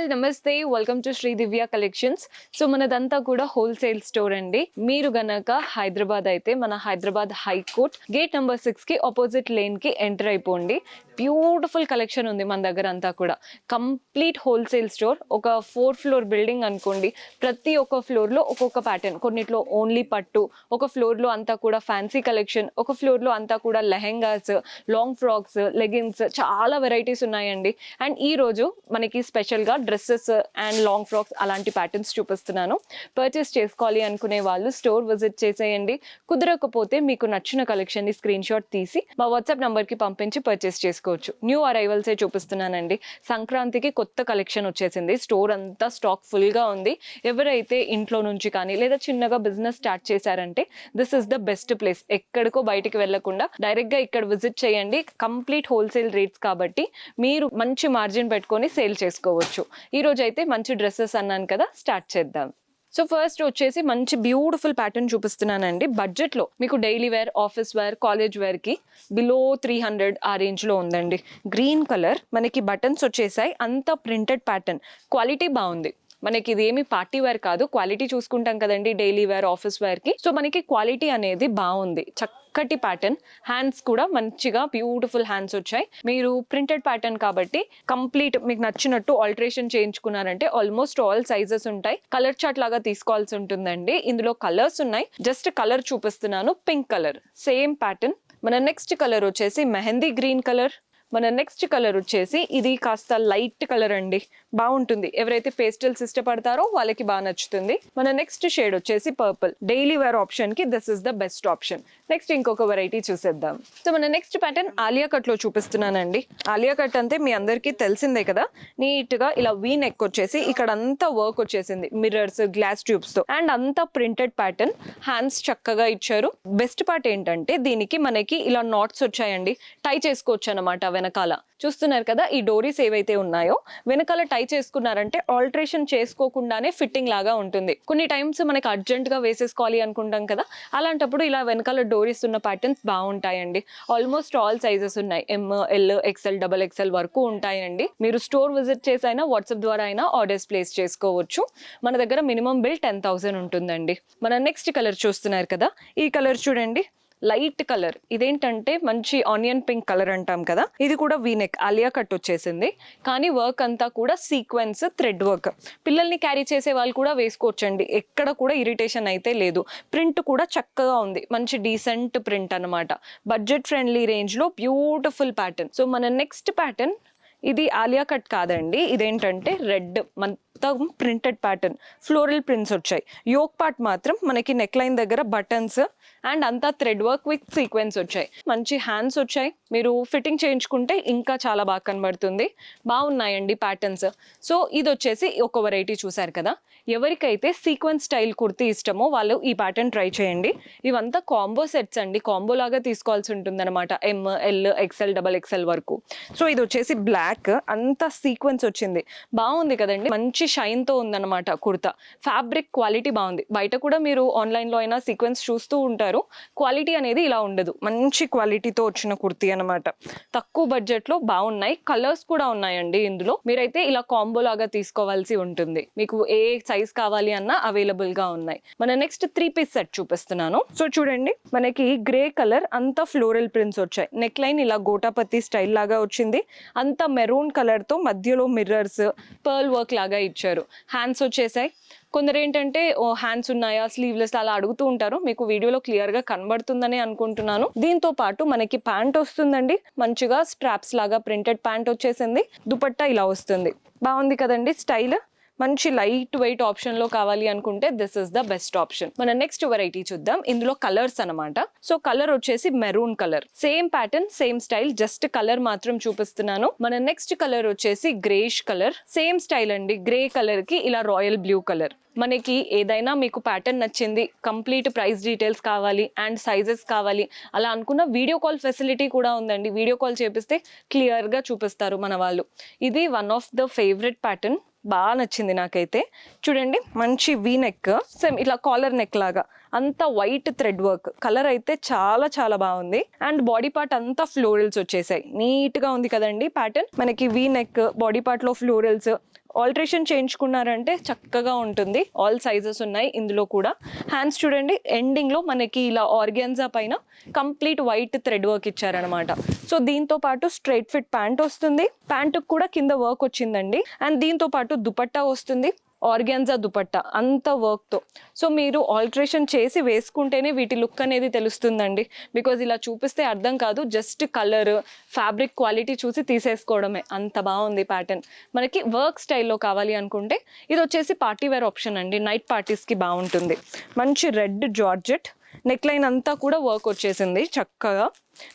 All నమస్తే, welcome to Shri Divya collections. So మనదంతా కూడా హోల్సేల్ స్టోర్ అండి. మీరు గనక హైదరాబాద్ అయితే మన హైదరాబాద్ హైకోర్ట్ గేట్ నెంబర్ 6 కి ఆపోజిట్ లేన్ కి ఎంటర్ అయిపోండి. బ్యూటిఫుల్ కలెక్షన్ ఉంది మన దగ్గర. అంతా కూడా కంప్లీట్ హోల్సేల్ స్టోర్. ఒక 4 ఫ్లోర్ బిల్డింగ్ అనుకోండి. ప్రతి ఒక్క ఫ్లోర్ లో ఒక్కొక్క ప్యాటర్న్, కొన్నిట్లో ఓన్లీ పట్టు, ఒక ఫ్లోర్ లో అంతా కూడా ఫ్యాన్సీ కలెక్షన్, ఒక ఫ్లోర్ లో అంతా కూడా లెహెంగాస్, లాంగ్ ఫ్రాక్స్, లెగిన్స్, చాలా వెరైటీస్ ఉన్నాయండి. అండ్ ఈ రోజు మనకి స్పెషల్ గా డ్రెస్సెస్ అండ్ లాంగ్ ఫ్రాక్స్ అలాంటి ప్యాటర్న్స్ చూపిస్తున్నాను. పర్చేస్ చేసుకోవాలి అనుకునే వాళ్ళు స్టోర్ విజిట్ చేసేయండి. కుదరకపోతే మీకు నచ్చిన కలెక్షన్ ని స్క్రీన్ షాట్ తీసి మా వాట్సాప్ నంబర్ కి పంపించి పర్చేస్ చేసుకోవచ్చు. న్యూ అరైవల్స్ ఏ చూపిస్తున్నానండి. సంక్రాంతికి కొత్త కలెక్షన్ వచ్చేసింది. స్టోర్ అంతా స్టాక్ ఫుల్ గా ఉంది. ఎవరైతే ఇంట్లో నుంచి కానీ లేదా చిన్నగా బిజినెస్ స్టార్ట్ చేశారంటే this is the best place. ఎక్కడికో బయటికి వెళ్లకుండా డైరెక్ట్ గా ఇక్కడ విజిట్ చేయండి. కంప్లీట్ హోల్సేల్ రేట్స్ కాబట్టి మీరు మంచి మార్జిన్ పెట్టుకొని సేల్ చేసుకోవచ్చు. ఈ రోజు అయితే మంచి డ్రెస్సెస్ అన్నాను కదా, స్టార్ట్ చేద్దాం. సో ఫస్ట్ వచ్చేసి మంచి బ్యూటిఫుల్ ప్యాటర్న్ చూపిస్తున్నానండి. బడ్జెట్ లో మీకు daily wear, office wear, college wear కి బిలో 300 ఆ రేంజ్ లో ఉందండి. గ్రీన్ కలర్ మనకి బటన్స్ వచ్చేసాయి. అంతా ప్రింటెడ్ ప్యాటర్న్, క్వాలిటీ బాగుంది. మనకి ఇది ఏమి పార్టీ వేర్ కాదు. క్వాలిటీ చూసుకుంటాం కదండి డైలీ వేర్, ఆఫీస్ వేర్ కి. సో మనకి క్వాలిటీ అనేది బాగుంది. చక్కటి ప్యాటర్న్. హ్యాండ్స్ కూడా మంచిగా బ్యూటిఫుల్ హ్యాండ్స్ వచ్చాయి. మీరు ప్రింటెడ్ ప్యాటర్న్ కాబట్టి కంప్లీట్ మీకు నచ్చినట్టు ఆల్టరేషన్ చేయించుకున్నారంటే ఆల్మోస్ట్ ఆల్ సైజెస్ ఉంటాయి. కలర్ చార్ట్ లాగా తీసుకోవాల్సి ఉంటుందండి. ఇందులో కలర్స్ ఉన్నాయి. జస్ట్ కలర్ చూపిస్తున్నాను. Pink colour same pattern. మన నెక్స్ట్ కలర్ వచ్చేసి మెహందీ గ్రీన్ కలర్. మన నెక్స్ట్ కలర్ వచ్చేసి ఇది కాస్త లైట్ కలర్ అండి, బాగుంటుంది. ఎవరైతే పేస్టల్స్ ఇష్టపడతారో వాళ్ళకి బాగా నచ్చుతుంది. మన నెక్స్ట్ షేడ్ వచ్చేసి పర్పుల్. డైలీ వేర్ ఆప్షన్ కి this is the best option. Next ఇంకొక వెరైటీ చూసేద్దాం. సో మన నెక్స్ట్ ప్యాటర్న్ ఆలియా కట్ లో చూపిస్తున్నానండి. ఆలియా కట్ అంటే మీ అందరికీ తెలిసిందే కదా. నీట్ గా ఇలా వీ నెక్ వచ్చేసి ఇక్కడ అంతా వర్క్ వచ్చేసింది. మిర్రర్స్, గ్లాస్ ట్యూబ్స్ తో, అండ్ అంతా ప్రింటెడ్ ప్యాటర్న్. హ్యాండ్స్ చక్కగా ఇచ్చారు. బెస్ట్ పార్ట్ ఏంటంటే దీనికి మనకి ఇలా నాట్స్ వచ్చాయండి. టై చేసుకోవచ్చు అనమాట. వెనకాల చూస్తున్నారు కదా, ఈ డోరీస్ ఏవైతే ఉన్నాయో వెనకాల టై చేసుకున్నారంటే ఆల్టరేషన్ చేసుకోకుండానే ఫిట్టింగ్ లాగా ఉంటుంది. కొన్ని టైమ్స్ మనకి అర్జెంట్ గా వేసేసుకోవాలి అనుకుంటాం కదా, అలాంటప్పుడు ఇలా వెనకాల డోరీస్ ఉన్న ప్యాటర్న్స్ బాగుంటాయండి. ఆల్మోస్ట్ ఆల్ సైజెస్ ఉన్నాయి. ఎమ్, ఎల్, ఎక్స్ఎల్, డబల్ ఎక్స్ఎల్ వరకు ఉంటాయండి. మీరు స్టోర్ విజిట్ చేసైనా వాట్సాప్ ద్వారా అయినా ఆర్డర్స్ ప్లేస్ చేసుకోవచ్చు. మన దగ్గర మినిమం బిల్ 10,000 ఉంటుందండి. మన నెక్స్ట్ కలర్ చూస్తున్నారు కదా, ఈ కలర్ చూడండి. Light colour. ఇదేంటంటే మంచి ఆనియన్ పింక్ కలర్ అంటాం కదా. ఇది కూడా వీనెక్ ఆలియా కట్ వచ్చేసింది. కానీ వర్క్ అంతా కూడా సీక్వెన్స్ థ్రెడ్ వర్క్. పిల్లల్ని క్యారీ చేసే వాళ్ళు కూడా వేసుకోవచ్చండి. ఎక్కడ కూడా ఇరిటేషన్ అయితే లేదు. ప్రింట్ కూడా చక్కగా ఉంది. మంచి డీసెంట్ ప్రింట్ అనమాట. బడ్జెట్ ఫ్రెండ్లీ రేంజ్ లో బ్యూటిఫుల్ ప్యాటర్న్. సో మన నెక్స్ట్ ప్యాటర్న్ ఇది ఆలియా కట్ కాదండి. ఇదేంటంటే రెడ్ మొత్తం ప్రింటెడ్ ప్యాటర్న్. ఫ్లోరల్ ప్రింట్స్ వచ్చాయి. యోక్ పార్ట్ మాత్రం మనకి నెక్ లైన్ దగ్గర బటన్స్ అండ్ అంతా థ్రెడ్ వర్క్ విత్ సీక్వెన్స్ వచ్చాయి. మంచి హ్యాండ్స్ వచ్చాయి. మీరు ఫిట్టింగ్ చేయించుకుంటే ఇంకా చాలా బాగా కనబడుతుంది. బాగున్నాయండి ప్యాటర్న్స్. సో ఇది వచ్చేసి ఒక వెరైటీ చూసారు కదా. ఎవరికైతే సీక్వెన్స్ స్టైల్ కుర్తీ ఇష్టమో వాళ్ళు ఈ ప్యాటర్న్ ట్రై చేయండి. ఇవంతా కాంబో సెట్స్ అండి. కాంబో లాగా తీసుకోవాల్సి ఉంటుంది అనమాట. ఎమ్, ఎల్, ఎక్స్ఎల్, డబల్ ఎక్స్ఎల్ వరకు. సో ఇది వచ్చేసి బ్లాక్, అంతా సీక్వెన్స్ వచ్చింది. బాగుంది కదండి. మంచి షైన్ తో ఉందన్నమాట కుర్తా. ఫ్యాబ్రిక్ క్వాలిటీ బాగుంది. బయట కూడా మీరు ఆన్లైన్ లో అయినా సీక్వెన్స్ చూస్తూ ఉంటారు. క్వాలిటీ అనేది ఇలా ఉండదు. మంచి క్వాలిటీతో వచ్చిన కుర్తీ అనమాట. తక్కువ బడ్జెట్ లో బాగున్నాయి. కలర్స్ కూడా ఉన్నాయండి ఇందులో. మీరైతే ఇలా కాంబో లాగా తీసుకోవాల్సి ఉంటుంది. మీకు ఏ సైజ్ కావాలి అన్నా అవైలబుల్ గా ఉన్నాయి. మన నెక్స్ట్ 3 పీస్ సెట్ చూపిస్తున్నాను. సో చూడండి, మనకి గ్రే కలర్ అంతా ఫ్లోరల్ ప్రింట్స్ వచ్చాయి. నెక్ లైన్ ఇలా గోటాపతి స్టైల్ లాగా వచ్చింది. అంతా మెరూన్ కలర్ తో మధ్యలో మిర్రర్స్, పర్ల్ వర్క్ లాగా ఇచ్చారు. హ్యాండ్స్ వచ్చేసాయి. కొందరు ఏంటంటే హ్యాండ్స్ ఉన్నాయా, స్లీవ్లెస్ అలా అడుగుతూ ఉంటారు. మీకు వీడియోలో క్లియర్ గా కనబడుతుందని అనుకుంటున్నాను. దీంతో పాటు మనకి ప్యాంట్ వస్తుందండి. మంచిగా స్ట్రాప్స్ లాగా ప్రింటెడ్ ప్యాంట్ వచ్చేసింది. దుపట్టా ఇలా వస్తుంది. బాగుంది కదండి స్టైల్. మంచి లైట్ వెయిట్ ఆప్షన్ లో కావాలి అనుకుంటే this is the best option. మన నెక్స్ట్ వెరైటీ చూద్దాం. ఇందులో కలర్స్ అనమాట. సో కలర్ వచ్చేసి maroon colour. Same pattern, same style, just colour మాత్రం చూపిస్తున్నాను. మన నెక్స్ట్ కలర్ వచ్చేసి గ్రేష్ కలర్. సేమ్ స్టైల్ అండి. గ్రే కలర్ కి ఇలా రాయల్ బ్లూ కలర్. మనకి ఏదైనా మీకు ప్యాటర్న్ నచ్చింది, కంప్లీట్ ప్రైస్ డీటెయిల్స్ కావాలి అండ్ సైజెస్ కావాలి అలా అనుకున్న వీడియో కాల్ ఫెసిలిటీ కూడా ఉందండి. వీడియో కాల్ చేపిస్తే క్లియర్ గా చూపిస్తారు మన వాళ్ళు. ఇది one of the favourite pattern. బాగా నచ్చింది నాకైతే. చూడండి, మంచి వీ నెక్, సేమ్ ఇట్లా కాలర్ నెక్ లాగా, అంతా వైట్ థ్రెడ్ వర్క్. కలర్ అయితే చాలా చాలా బాగుంది. అండ్ బాడీ పార్ట్ అంతా ఫ్లోరల్స్ వచ్చేసాయి. నీట్ గా ఉంది కదండి ప్యాటర్న్. మనకి వీ నెక్, బాడీ పార్ట్ లో ఫ్లోరల్స్, ఆల్టరేషన్ చేయించుకున్నారంటే చక్కగా ఉంటుంది. ఆల్ సైజెస్ ఉన్నాయి ఇందులో కూడా. హ్యాండ్స్ చూడండి, ఎండింగ్లో మనకి ఇలా ఆర్గాన్జా పైన కంప్లీట్ వైట్ థ్రెడ్ వర్క్ ఇచ్చారనమాట. సో దీంతో పాటు స్ట్రైట్ ఫిట్ ప్యాంట్ వస్తుంది. ప్యాంటుకు కూడా కింద వర్క్ వచ్చిందండి. అండ్ దీంతో పాటు దుపట్టా వస్తుంది, ఆర్గాన్జా దుపట్టా అంత వర్క్తో. సో మీరు ఆల్టరేషన్ చేసి వేసుకుంటేనే వీటి లుక్ అనేది తెలుస్తుందండి. బికాజ్ ఇలా చూపిస్తే అర్థం కాదు, జస్ట్ కలర్, ఫ్యాబ్రిక్ క్వాలిటీ చూసి తీసేసుకోవడమే. అంత బాగుంది ప్యాటర్న్. మనకి వర్క్ స్టైల్లో కావాలి అనుకుంటే ఇది వచ్చేసి పార్టీ వేర్ ఆప్షన్ అండి. నైట్ పార్టీస్కి బాగుంటుంది. మంచి రెడ్ జార్జెట్, నెక్ లైన్ అంతా కూడా వర్క్ వచ్చేసింది చక్కగా.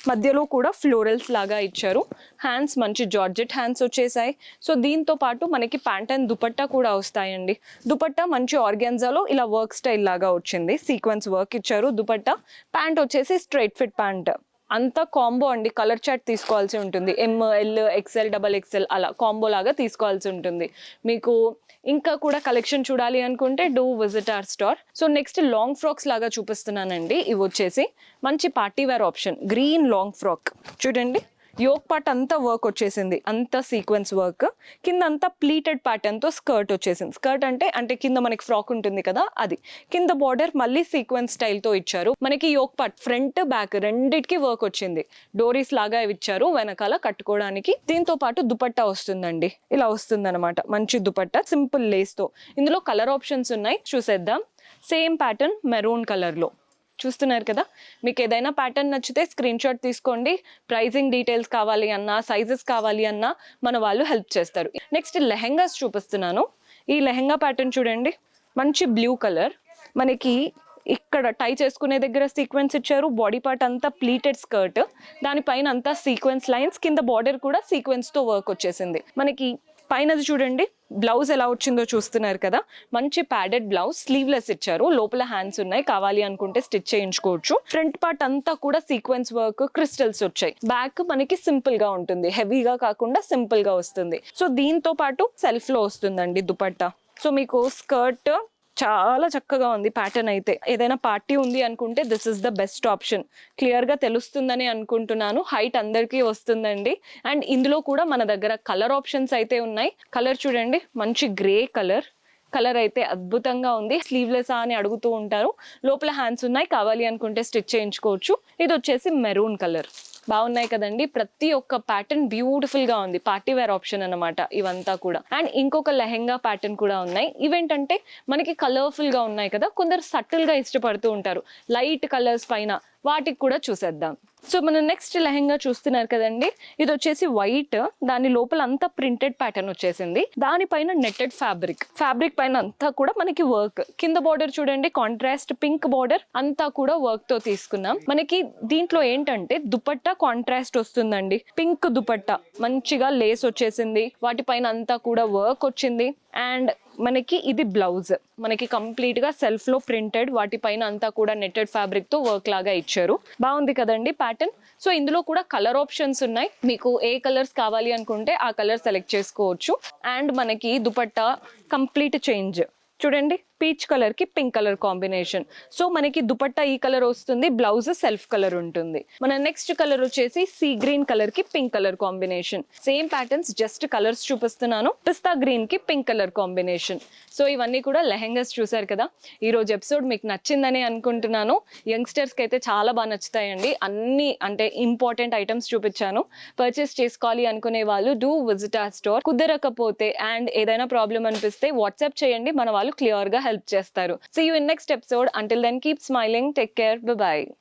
మధ్యలో కూడా ఫ్లోరల్స్ లాగా ఇచ్చారు. హ్యాండ్స్ మంచి జార్జెట్ హ్యాండ్స్ వచ్చేసాయి. సో దీంతో పాటు మనకి ప్యాంట్ అండ్ దుపట్టా కూడా వస్తాయండి. దుపట్టా మంచి ఆర్గాన్జాలో ఇలా వర్క్ స్టైల్ లాగా వచ్చింది, సీక్వెన్స్ వర్క్ ఇచ్చారు. దుపట్టా, ప్యాంట్ వచ్చేసి స్ట్రైట్ ఫిట్ ప్యాంట్. అంతా కాంబో అండి. కలర్ చార్ట్ తీసుకోవాల్సి ఉంటుంది. ML, XL, XXL అలా కాంబో లాగా తీసుకోవాల్సి ఉంటుంది. మీకు ఇంకా కూడా కలెక్షన్ చూడాలి అనుకుంటే do visit our store. So next long frocks లాగా చూపిస్తున్నానండి. ఇవి వచ్చేసి మంచి party wear option. Green long frock చూడండి, యోక్ పార్ట్ అంతా వర్క్ వచ్చేసింది, అంతా సీక్వెన్స్ వర్క్. కింద అంతా ప్లీటెడ్ ప్యాటర్న్తో స్కర్ట్ వచ్చేసింది. స్కర్ట్ అంటే కింద మనకి ఫ్రాక్ ఉంటుంది కదా అది. కింద బార్డర్ మళ్ళీ సీక్వెన్స్ స్టైల్తో ఇచ్చారు. మనకి యోక్ పార్ట్ ఫ్రంట్ బ్యాక్ రెండిటికి వర్క్ వచ్చింది. డోరీస్ లాగా ఇచ్చారు వెనకాల కట్టుకోవడానికి. దీంతో పాటు దుపట్టా వస్తుందండి, ఇలా వస్తుంది అనమాట. మంచి దుపట్టా సింపుల్ లేస్తో. ఇందులో కలర్ ఆప్షన్స్ ఉన్నాయి, చూసేద్దాం. సేమ్ ప్యాటర్న్ మెరూన్ కలర్లో చూస్తున్నారు కదా. మీకు ఏదైనా ప్యాటర్న్ నచ్చితే స్క్రీన్ షాట్ తీసుకోండి. ప్రైజింగ్ డీటెయిల్స్ కావాలి అన్నా, సైజెస్ కావాలి అన్నా మన వాళ్ళు హెల్ప్ చేస్తారు. నెక్స్ట్ లెహెంగాస్ చూపిస్తున్నాను. ఈ లెహెంగా ప్యాటర్న్ చూడండి, మంచి బ్లూ కలర్. మనకి ఇక్కడ టై చేసుకునే దగ్గర సీక్వెన్స్ ఇచ్చారు. బాడీ పార్ట్ అంతా ప్లీటెడ్ స్కర్ట్, దానిపైన అంతా సీక్వెన్స్ లైన్స్, కింద బార్డర్ కూడా సీక్వెన్స్తో వర్క్ వచ్చేసింది. మనకి పైనది చూడండి, బ్లౌజ్ ఎలా వచ్చిందో చూస్తున్నారు కదా. మంచి ప్యాడెడ్ బ్లౌజ్, స్లీవ్లెస్ ఇచ్చారు. లోపల హ్యాండ్స్ ఉన్నాయి, కావాలి అనుకుంటే స్టిచ్ చేయించుకోవచ్చు. ఫ్రంట్ పార్ట్ అంతా కూడా సీక్వెన్స్ వర్క్, క్రిస్టల్స్ వచ్చాయి. బ్యాక్ మనకి సింపుల్ గా ఉంటుంది, హెవీగా కాకుండా సింపుల్ గా వస్తుంది. సో దీంతో పాటు సెల్ఫ్ లో వస్తుందండి దుపట్టా. సో మీకు స్కర్ట్ చాలా చక్కగా ఉంది ప్యాటర్న్ అయితే. ఏదైనా పార్టీ ఉంది అనుకుంటే this is the best option. క్లియర్గా తెలుస్తుందని అనుకుంటున్నాను. హైట్ అందరికీ వస్తుందండి. అండ్ ఇందులో కూడా మన దగ్గర కలర్ ఆప్షన్స్ అయితే ఉన్నాయి. కలర్ చూడండి, మంచి గ్రే కలర్ అయితే అద్భుతంగా ఉంది. స్లీవ్లెస్ అని అడుగుతూ ఉంటారు. లోపల హ్యాండ్స్ ఉన్నాయి, కావాలి అనుకుంటే స్టిచ్ చేయించుకోవచ్చు. ఇది వచ్చేసి మెరూన్ కలర్. బాగున్నాయి కదండి. ప్రతి ఒక్క ప్యాటర్న్ బ్యూటిఫుల్ గా ఉంది. పార్టీ వేర్ ఆప్షన్ అన్నమాట ఇవంతా కూడా. అండ్ ఇంకొక లెహెంగా ప్యాటర్న్ కూడా ఉన్నాయి. ఇవేంటంటే మనకి కలర్ఫుల్ గా ఉన్నాయి కదా, కొందరు సటిల్ గా ఇష్టపడుతూ ఉంటారు లైట్ కలర్స్ పైన, వాటికి కూడా చూసేద్దాం. సో మనం నెక్స్ట్ లెహెంగా చూస్తున్నారు కదండి. ఇది వచ్చేసి వైట్, దాని లోపల అంతా ప్రింటెడ్ ప్యాటర్న్ వచ్చేసింది. దానిపైన నెట్టెడ్ ఫ్యాబ్రిక్ పైన అంతా కూడా మనకి వర్క్. కింద బార్డర్ చూడండి, కాంట్రాస్ట్ పింక్ బార్డర్ అంతా కూడా వర్క్ తో తీసుకున్నాం. మనకి దీంట్లో ఏంటంటే దుపట్టా కాంట్రాస్ట్ వస్తుందండి. పింక్ దుపట్టా మంచిగా లేస్ వచ్చేసింది, వాటిపైన అంతా కూడా వర్క్ వచ్చింది. అండ్ మనకి ఇది బ్లౌజ్, మనకి కంప్లీట్ గా సెల్ఫ్ లో ప్రింటెడ్, వాటిపైన అంతా కూడా నెట్టెడ్ ఫ్యాబ్రిక్ తో వర్క్ లాగా ఇచ్చారు. బాగుంది కదండి ప్యాటర్న్. సో ఇందులో కూడా కలర్ ఆప్షన్స్ ఉన్నాయి. మీకు ఏ కలర్స్ కావాలి అనుకుంటే ఆ కలర్ సెలెక్ట్ చేసుకోవచ్చు. అండ్ మనకి దుపట్టా కంప్లీట్ చేంజ్ చూడండి, పీచ్ కలర్ కి పింక్ కలర్ కాంబినేషన్. సో మనకి దుపట్టా ఈ కలర్ వస్తుంది, బ్లౌజ్ సెల్ఫ్ కలర్ ఉంటుంది. మన నెక్స్ట్ కలర్ వచ్చేసి సీ గ్రీన్ కలర్ కి pink colour combination. Same patterns, just colours చూపిస్తున్నాను. పిస్తా గ్రీన్ కి పింక్ కలర్ కాంబినేషన్. సో ఇవన్నీ కూడా లెహెంగాస్ చూసారు కదా. ఈ రోజు ఎపిసోడ్ మీకు నచ్చిందని అనుకుంటున్నాను. యంగ్స్టర్స్ కి అయితే చాలా బాగా నచ్చుతాయండి. అన్ని అంటే ఇంపార్టెంట్ ఐటమ్స్ చూపించాను. పర్చేస్ చేసుకోవాలి అనుకునే వాళ్ళు డూ విజిట్ అవర్ స్టోర్. కుదరకపోతే అండ్ ఏదైనా ప్రాబ్లం అనిపిస్తే వాట్సాప్ చేయండి, మన వాళ్ళు క్లియర్ గా help చేస్తారు. See you in next episode. Until then, keep smiling. Take care. Bye bye.